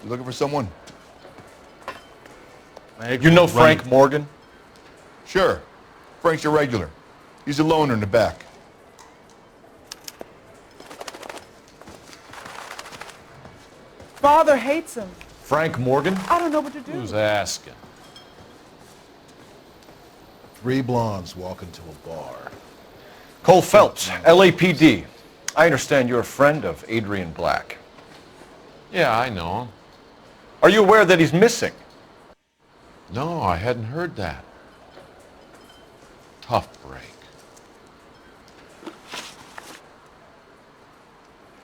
You looking for someone? You know Frank Morgan? Sure. Frank's your regular. He's a loner in the back. Father hates him. Frank Morgan? I don't know what to do. Who's asking? 3 blondes walk into a bar. Cole Phelps, LAPD. I understand you're a friend of Adrian Black. Yeah, I know him. Are you aware that he's missing? No, I hadn't heard that. Tough break.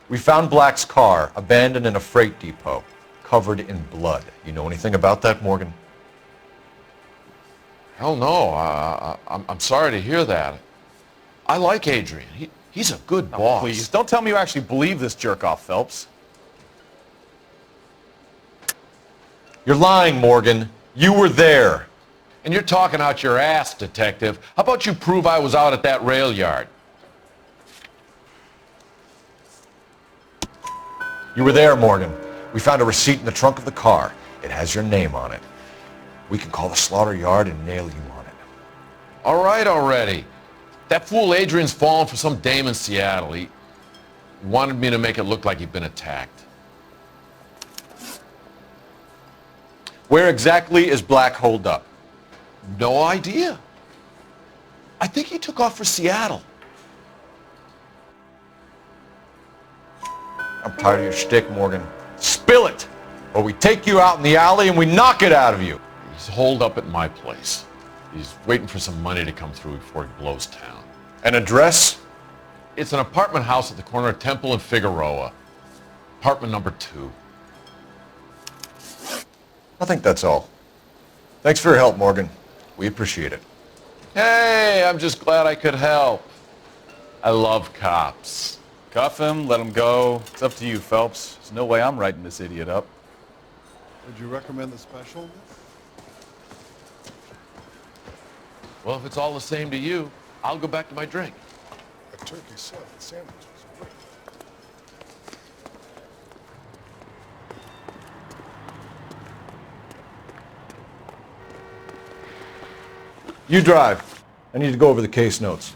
We found Black's car abandoned in a freight depot, covered in blood. You know anything about that, Morgan? Hell no. I'm sorry to hear that. I like Adrian. He's a good boss. Please, don't tell me you actually believe this jerk-off, Phelps. You're lying, Morgan. You were there. And you're talking out your ass, detective. How about you prove I was out at that rail yard? You were there, Morgan. We found a receipt in the trunk of the car. It has your name on it. We can call the slaughter yard and nail you on it. All right already. That fool Adrian's fallen for some dame in Seattle. He wanted me to make it look like he'd been attacked. Where exactly is Black holed up? No idea. I think he took off for Seattle. I'm tired of your shtick, Morgan. Spill it, or we take you out in the alley and we knock it out of you. He's holed up at my place. He's waiting for some money to come through before he blows town. An address? It's an apartment house at the corner of Temple and Figueroa. Apartment number 2. I think that's all. Thanks for your help, Morgan. We appreciate it. Hey, I'm just glad I could help. I love cops. Cuff him, let him go. It's up to you, Phelps. There's no way I'm writing this idiot up. Would you recommend the special? Well, if it's all the same to you, I'll go back to my drink. A turkey salad sandwich is great. You drive. I need to go over the case notes.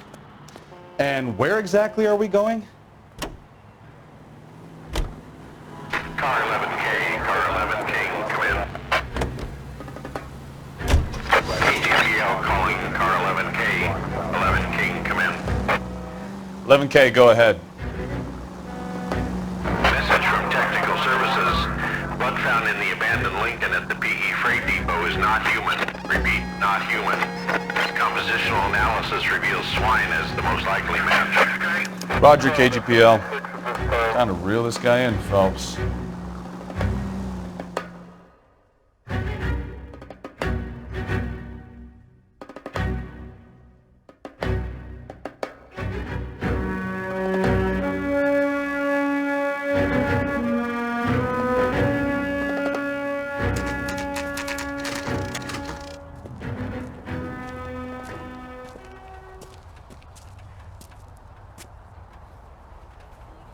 And where exactly are we going? Car 11K, come in. AGPL calling car 11K, come in. 11K, go ahead. Message from Technical Services. Blood found in the abandoned Lincoln at the PE Freight Depot is not human. Repeat, not human. Compositional analysis reveals swine as the most likely match. Roger, KGPL. Time to reel this guy in, Phelps.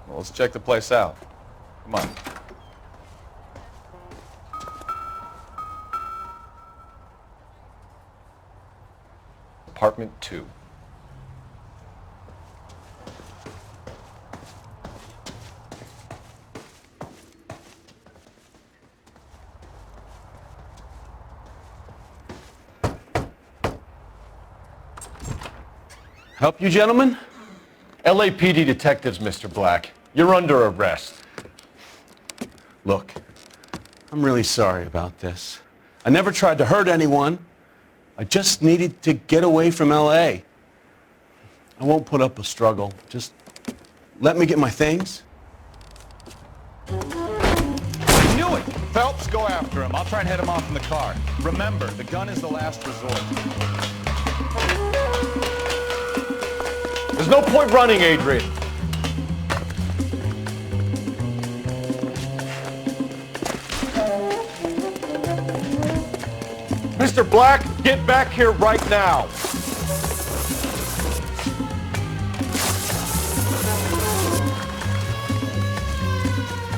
Well, let's check the place out. Come on. Apartment 2. Help you, gentlemen? LAPD detectives, Mr. Black. You're under arrest. Look, I'm really sorry about this. I never tried to hurt anyone. I just needed to get away from L.A. I won't put up a struggle. Just let me get my things. I knew it! Phelps, go after him. I'll try and head him off in the car. Remember, the gun is the last resort. There's no point running, Adrian. Mr. Black, get back here right now.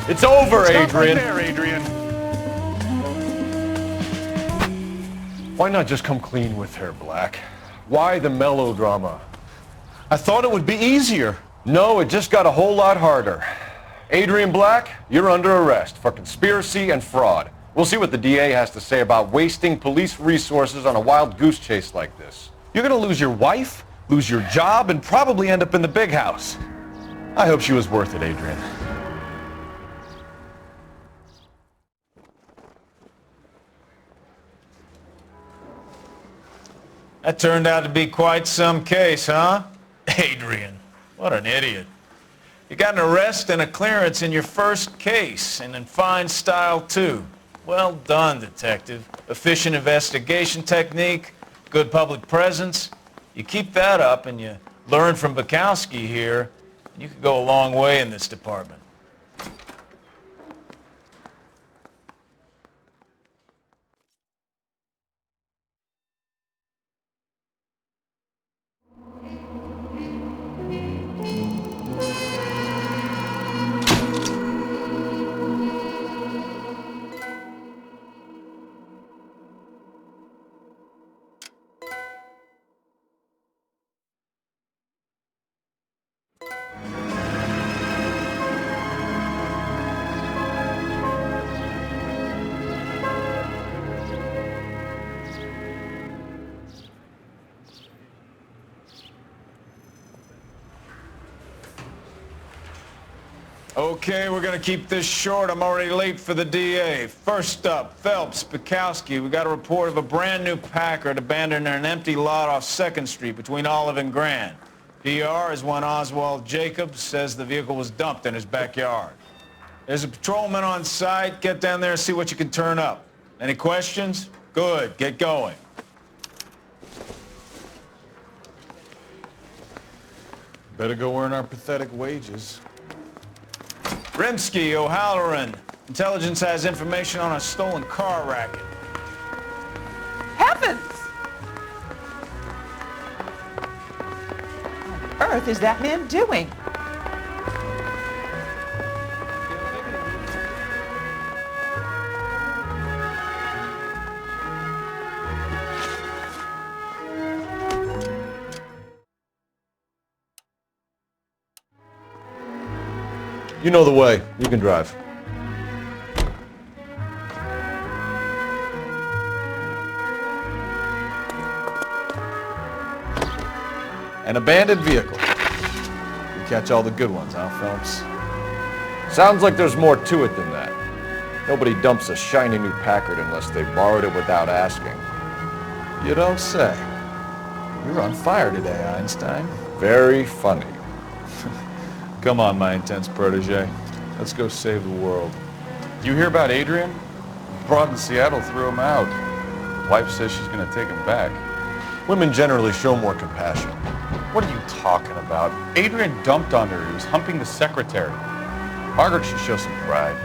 It's over, Stop Adrian. right there, Adrian. Why not just come clean with her, Black? Why the melodrama? I thought it would be easier. No, it just got a whole lot harder. Adrian Black, you're under arrest for conspiracy and fraud. We'll see what the DA has to say about wasting police resources on a wild goose chase like this. You're gonna lose your wife, lose your job, and probably end up in the big house. I hope she was worth it, Adrian. That turned out to be quite some case, huh? Adrian, what an idiot. You got an arrest and a clearance in your first case, and in fine style, too. Well done, detective. Efficient investigation technique, good public presence. You keep that up and you learn from Bukowski here, and you could go a long way in this department. Okay, we're gonna keep this short. I'm already late for the DA. First up, Phelps, Bukowski. We got a report of a brand new Packard abandoned in an empty lot off 2nd Street between Olive and Grand. PR is one Oswald Jacobs says the vehicle was dumped in his backyard. There's a patrolman on site. Get down there and see what you can turn up. Any questions? Good, get going. Better go earn our pathetic wages. Rimsky, O'Halloran. Intelligence has information on a stolen car racket. Heavens! What on earth is that man doing? You know the way. You can drive. An abandoned vehicle. We catch all the good ones, huh, Phelps? Sounds like there's more to it than that. Nobody dumps a shiny new Packard unless they borrowed it without asking. You don't say. You're on fire today, Einstein. Very funny. Come on, my intense protege. Let's go save the world. You hear about Adrian? Broad in Seattle threw him out. Wife says she's gonna take him back. Women generally show more compassion. What are you talking about? Adrian dumped on her. He was humping the secretary. Margaret should show some pride.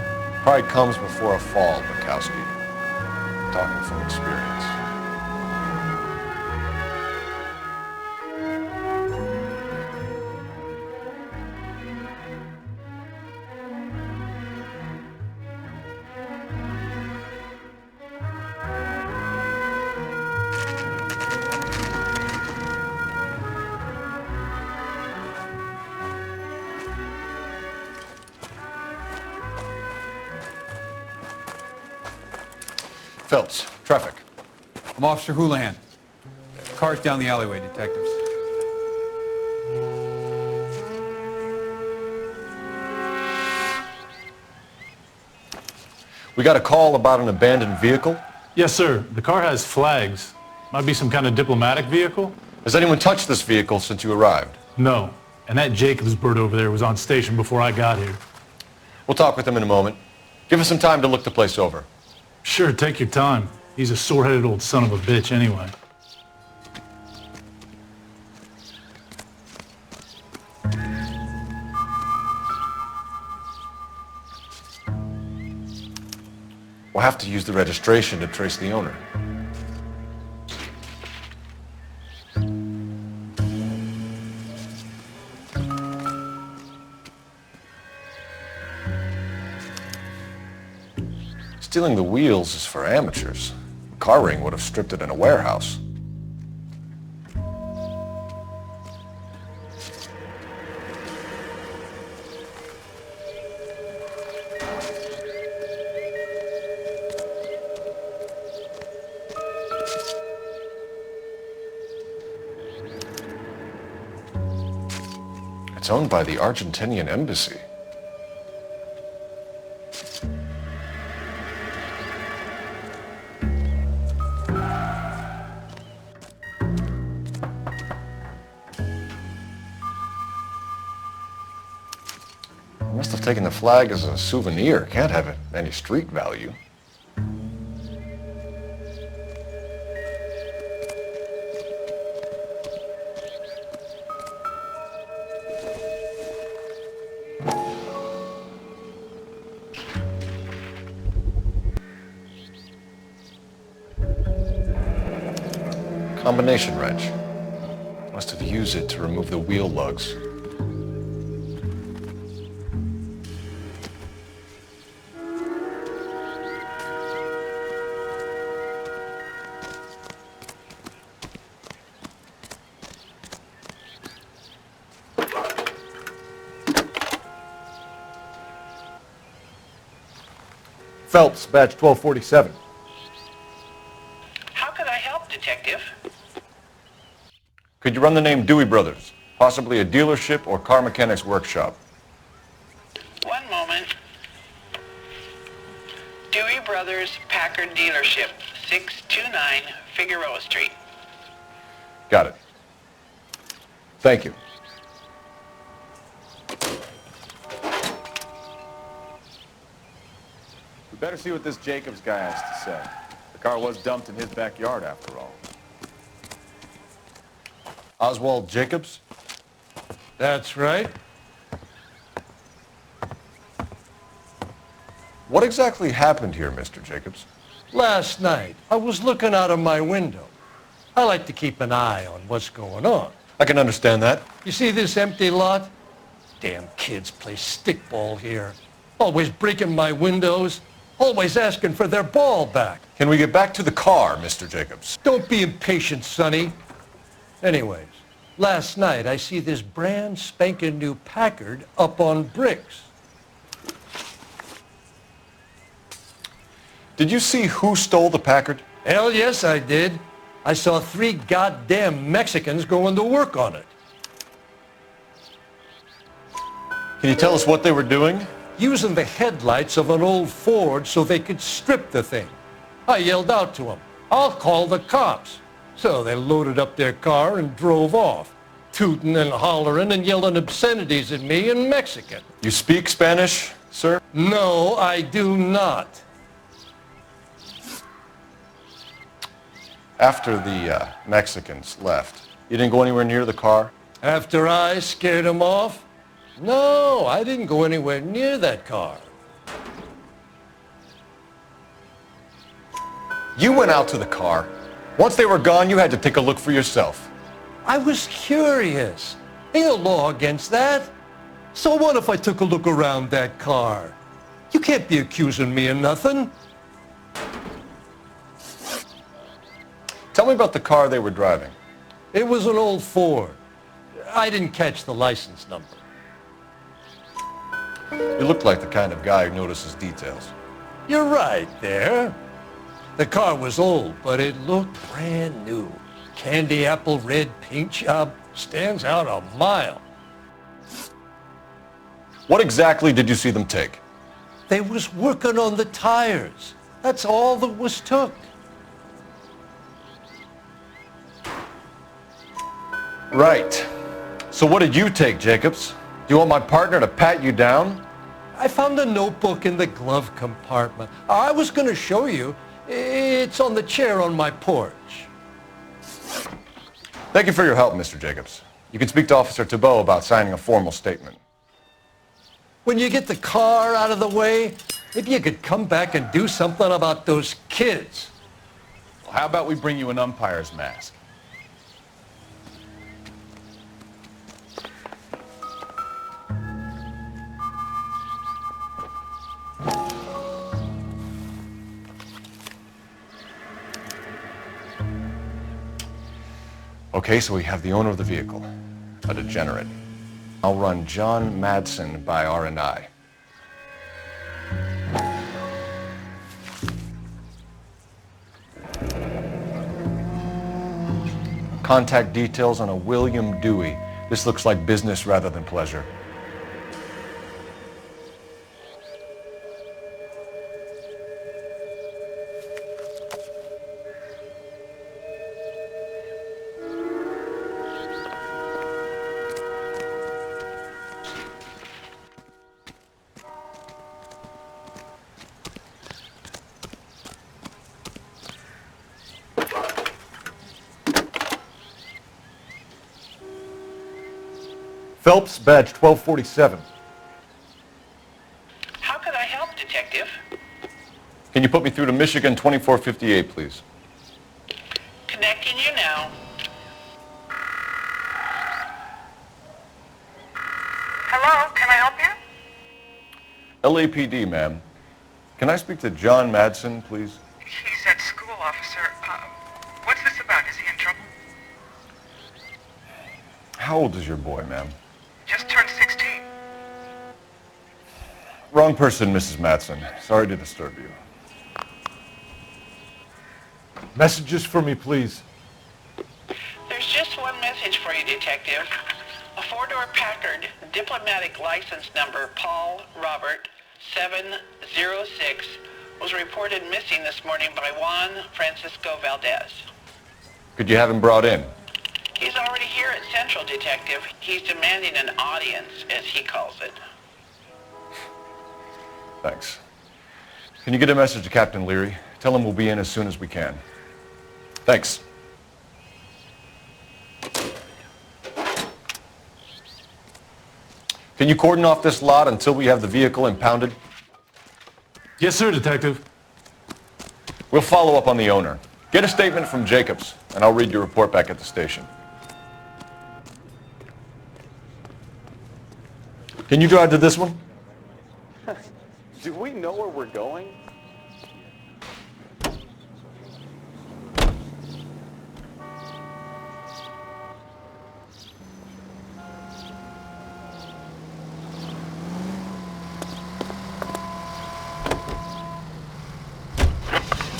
Pride comes before a fall, Bukowski. Talking from experience. Phelps, traffic. I'm Officer Houlihan. Cars down the alleyway, detectives. We got a call about an abandoned vehicle. Yes, sir. The car has flags. Might be some kind of diplomatic vehicle. Has anyone touched this vehicle since you arrived? No. And that Jacobs bird over there was on station before I got here. We'll talk with him in a moment. Give us some time to look the place over. Sure, take your time. He's a sore-headed old son of a bitch anyway. We'll have to use the registration to trace the owner. Stealing the wheels is for amateurs. Car ring would have stripped it in a warehouse. It's owned by the Argentinian embassy. Must have taken the flag as a souvenir. Can't have any street value. Combination wrench. Must have used it to remove the wheel lugs. Phelps, badge 1247. How could I help, Detective? Could you run the name Dewey Brothers? Possibly a dealership or car mechanics workshop. One moment. Dewey Brothers Packard Dealership, 629 Figueroa Street. Got it. Thank you. We better see what this Jacobs guy has to say. The car was dumped in his backyard, after all. Oswald Jacobs? That's right. What exactly happened here, Mr. Jacobs? Last night, I was looking out of my window. I like to keep an eye on what's going on. I can understand that. You see this empty lot? Damn kids play stickball here. Always breaking my windows. Always asking for their ball back. Can we get back to the car, Mr. Jacobs? Don't be impatient, Sonny. Anyways, last night I see this brand spanking new Packard up on bricks. Did you see who stole the Packard? Hell yes, I did. I saw 3 goddamn Mexicans going to work on it. Can you tell us what they were doing? Using the headlights of an old Ford so they could strip the thing. I yelled out to them, "I'll call the cops." So they loaded up their car and drove off, tooting and hollering and yelling obscenities at me in Mexican. You speak Spanish, sir? No, I do not. After the Mexicans left, you didn't go anywhere near the car? After I scared them off? No, I didn't go anywhere near that car. You went out to the car. Once they were gone, you had to take a look for yourself. I was curious. Ain't no law against that. So what if I took a look around that car? You can't be accusing me of nothing. Tell me about the car they were driving. It was an old Ford. I didn't catch the license number. You look like the kind of guy who notices details. You're right there. The car was old, but it looked brand new. Candy apple red paint job stands out a mile. What exactly did you see them take? They was working on the tires. That's all that was took. Right. So what did you take, Jacobs? Do you want my partner to pat you down? I found a notebook in the glove compartment. I was going to show you. It's on the chair on my porch. Thank you for your help, Mr. Jacobs. You can speak to Officer Thibault about signing a formal statement. When you get the car out of the way, maybe you could come back and do something about those kids. Well, how about we bring you an umpire's mask? Okay, so we have the owner of the vehicle, a degenerate. I'll run John Madsen by R&I. Contact details on a William Dewey. This looks like business rather than pleasure. Phelps, badge 1247. How could I help, Detective? Can you put me through to Michigan 2458, please? Connecting you now. Hello, can I help you? LAPD, ma'am. Can I speak to John Madsen, please? He's at school, officer. What's this about? Is he in trouble? How old is your boy, ma'am? Just turned 16. Wrong person, Mrs. Madsen. Sorry to disturb you. Messages for me, please. There's just one message for you, Detective. A four-door Packard, diplomatic license number Paul Robert 706, was reported missing this morning by Juan Francisco Valdez. Could you have him brought in? He's already here at Central, Detective. He's demanding an audience, as he calls it. Thanks. Can you get a message to Captain Leary? Tell him we'll be in as soon as we can. Thanks. Can you cordon off this lot until we have the vehicle impounded? Yes, sir, Detective. We'll follow up on the owner. Get a statement from Jacobs, and I'll read your report back at the station. Can you drive to this one? Do we know where we're going?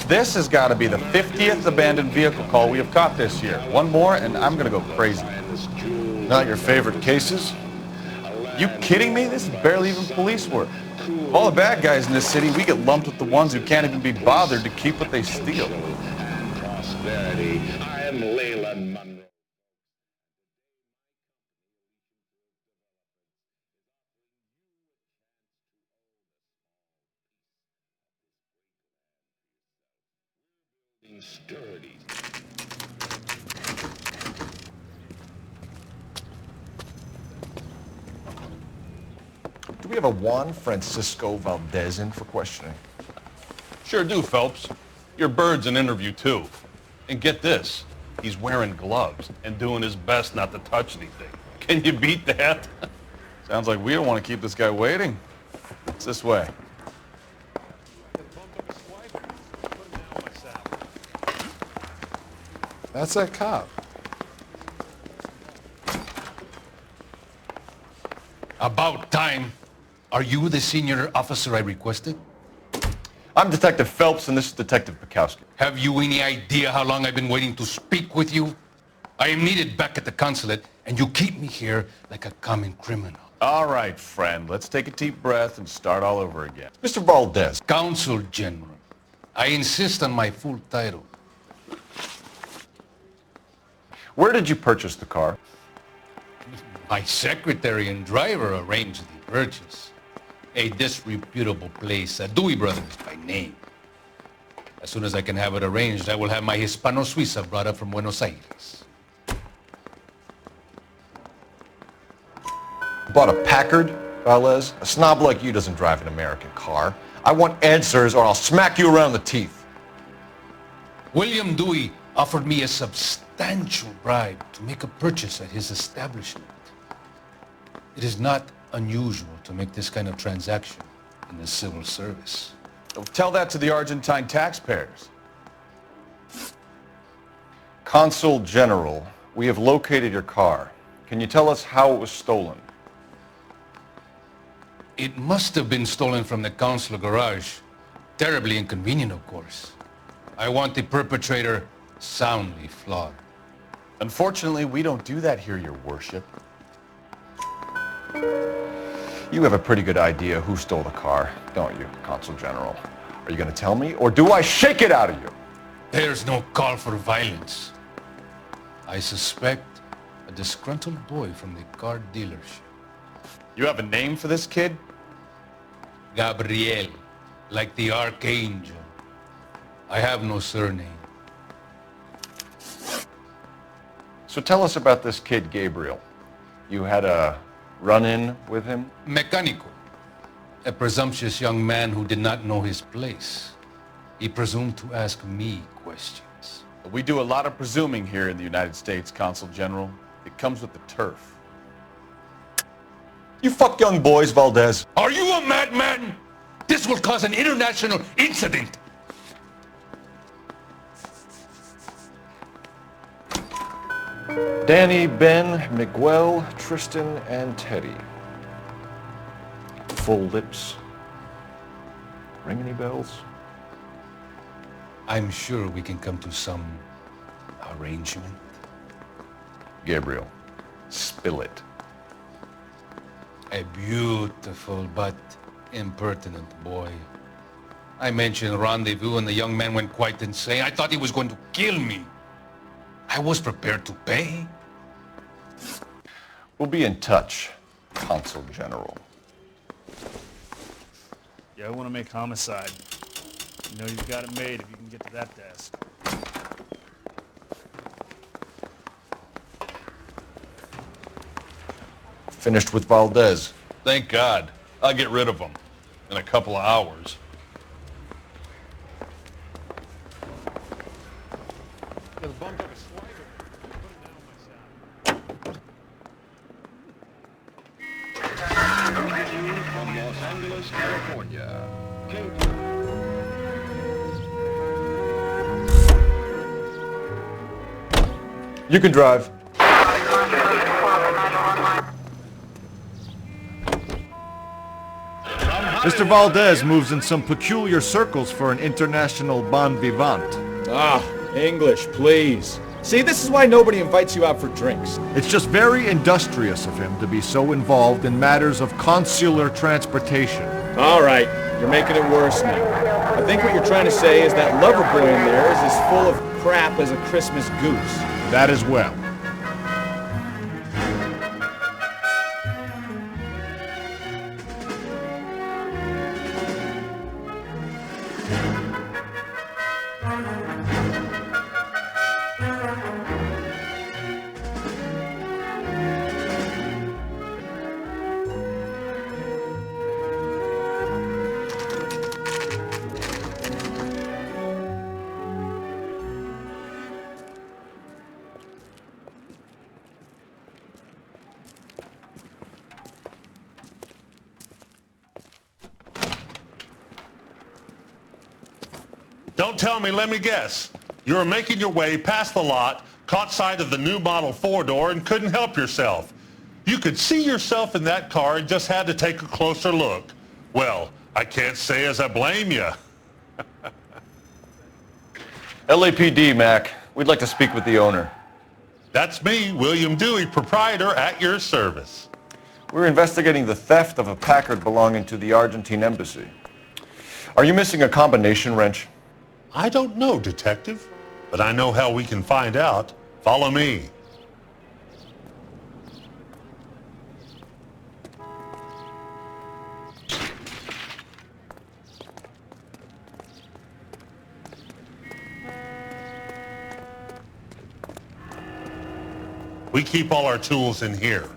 This has got to be the 50th abandoned vehicle call we have caught this year. One more, and I'm going to go crazy. Not your favorite cases? You kidding me? This is barely even police work. Of all the bad guys in this city, we get lumped with the ones who can't even be bothered to keep what they steal. Prosperity. I am Leyland Monroe. Sturdy. Do we have a Juan Francisco Valdez in for questioning? Sure do, Phelps. Your bird's an interview, too. And get this, he's wearing gloves and doing his best not to touch anything. Can you beat that? Sounds like we don't want to keep this guy waiting. It's this way. That's that cop. About time. Are you the senior officer I requested? I'm Detective Phelps, and this is Detective Pikowski. Have you any idea how long I've been waiting to speak with you? I am needed back at the consulate, and you keep me here like a common criminal. All right, friend. Let's take a deep breath and start all over again. Mr. Valdez. Consul General. I insist on my full title. Where did you purchase the car? My secretary and driver arranged the purchase. A disreputable place, Dewey Brothers by name. As soon as I can have it arranged, I will have my Hispano-Suiza brought up from Buenos Aires. Bought a Packard, Valdez? A snob like you doesn't drive an American car. I want answers or I'll smack you around the teeth. William Dewey offered me a substantial bribe to make a purchase at his establishment. It is not unusual to make this kind of transaction in the civil service. Tell that to the Argentine taxpayers. Consul General We have located your car. Can you tell us how it was stolen? It must have been stolen from the Consul garage. Terribly inconvenient, of course. I want the perpetrator soundly flogged. Unfortunately, we don't do that here, Your Worship. You have a pretty good idea who stole the car, don't you, Consul General? Are you going to tell me, or do I shake it out of you? There's no call for violence. I suspect a disgruntled boy from the car dealership. You have a name for this kid? Gabriel, like the archangel. I have no surname. So tell us about this kid, Gabriel. You had a run-in with him? Mecánico. A presumptuous young man who did not know his place. He presumed to ask me questions. We do a lot of presuming here in the United States, Consul General. It comes with the turf. You fuck young boys, Valdez. Are you a madman? This will cause an international incident. Danny, Ben, Miguel, Tristan, and Teddy. Full lips. Ring any bells? I'm sure we can come to some arrangement. Gabriel, spill it. A beautiful but impertinent boy. I mentioned rendezvous and the young man went quite insane. I thought he was going to kill me. I was prepared to pay. We'll be in touch, Consul General. Yeah, I want to make homicide. You know you've got it made if you can get to that desk. Finished with Valdez. Thank God. I'll get rid of him in a couple of hours. From Los Angeles, California. You can drive. Mr. Valdez moves in some peculiar circles for an international bon vivant. Ah, English, please. See, this is why nobody invites you out for drinks. It's just very industrious of him to be so involved in matters of consular transportation. All right, you're making it worse now. I think what you're trying to say is that lover boy in there is as full of crap as a Christmas goose. That as well. Don't tell me, let me guess. You were making your way past the lot, caught sight of the new model four-door, and couldn't help yourself. You could see yourself in that car and just had to take a closer look. Well, I can't say as I blame you. LAPD, Mac. We'd like to speak with the owner. That's me, William Dewey, proprietor, at your service. We're investigating the theft of a Packard belonging to the Argentine embassy. Are you missing a combination wrench? I don't know, Detective, but I know how we can find out. Follow me. We keep all our tools in here.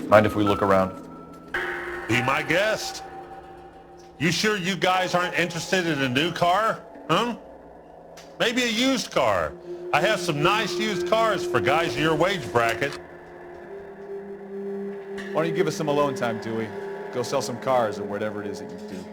Mind if we look around? Be my guest. You sure you guys aren't interested in a new car? Huh? Maybe a used car. I have some nice used cars for guys in your wage bracket. Why don't you give us some alone time, Dewey? Go sell some cars or whatever it is that you do here.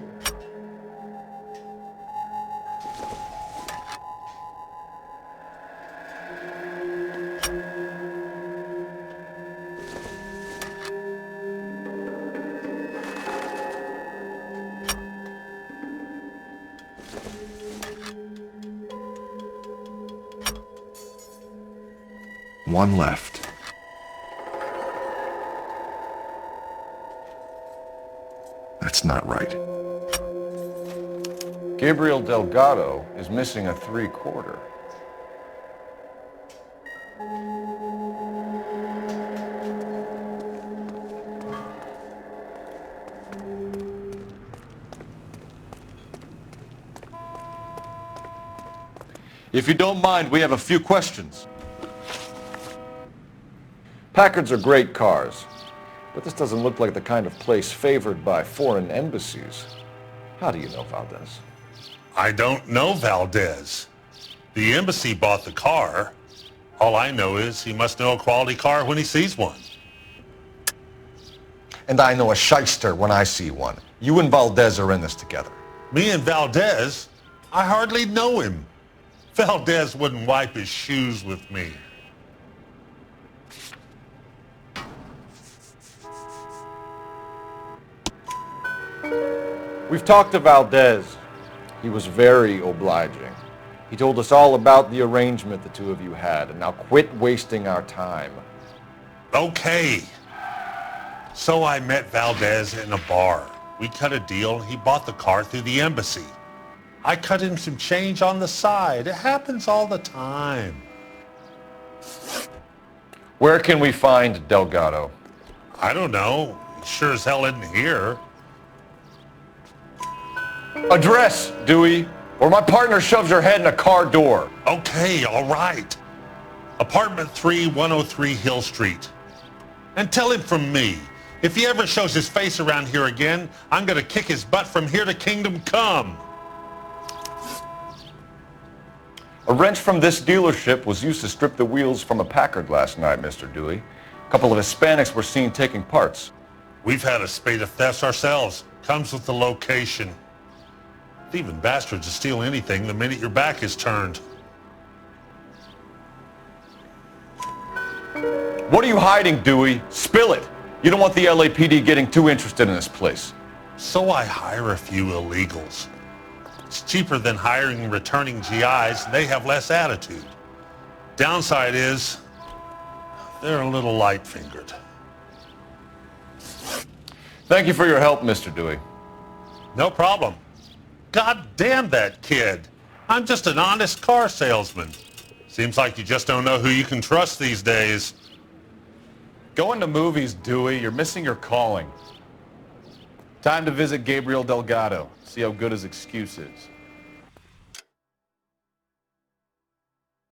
One left. That's not right. Gabriel Delgado is missing a 3/4. If you don't mind, we have a few questions. Packards are great cars, but this doesn't look like the kind of place favored by foreign embassies. How do you know Valdez? I don't know Valdez. The embassy bought the car. All I know is he must know a quality car when he sees one. And I know a shyster when I see one. You and Valdez are in this together. Me and Valdez? I hardly know him. Valdez wouldn't wipe his shoes with me. We've talked to Valdez. He was very obliging. He told us all about the arrangement the two of you had, and now quit wasting our time. Okay. So I met Valdez in a bar. We cut a deal. He bought the car through the embassy. I cut him some change on the side. It happens all the time. Where can we find Delgado? I don't know. He sure as hell isn't here. Address, Dewey, or my partner shoves your head in a car door. Okay, all right. Apartment 3, 103 Hill Street. And tell him from me, if he ever shows his face around here again, I'm going to kick his butt from here to Kingdom Come. A wrench from this dealership was used to strip the wheels from a Packard last night, Mr. Dewey. A couple of Hispanics were seen taking parts. We've had a spate of thefts ourselves. Comes with the location. Thieving bastards will steal anything the minute your back is turned. What are you hiding, Dewey? Spill it. You don't want the LAPD getting too interested in this place. So I hire a few illegals. It's cheaper than hiring returning GIs, and they have less attitude. Downside is, they're a little light-fingered. Thank you for your help, Mr. Dewey. No problem. God damn that kid. I'm just an honest car salesman. Seems like you just don't know who you can trust these days. Going to movies, Dewey. You're missing your calling. Time to visit Gabriel Delgado. See how good his excuse is.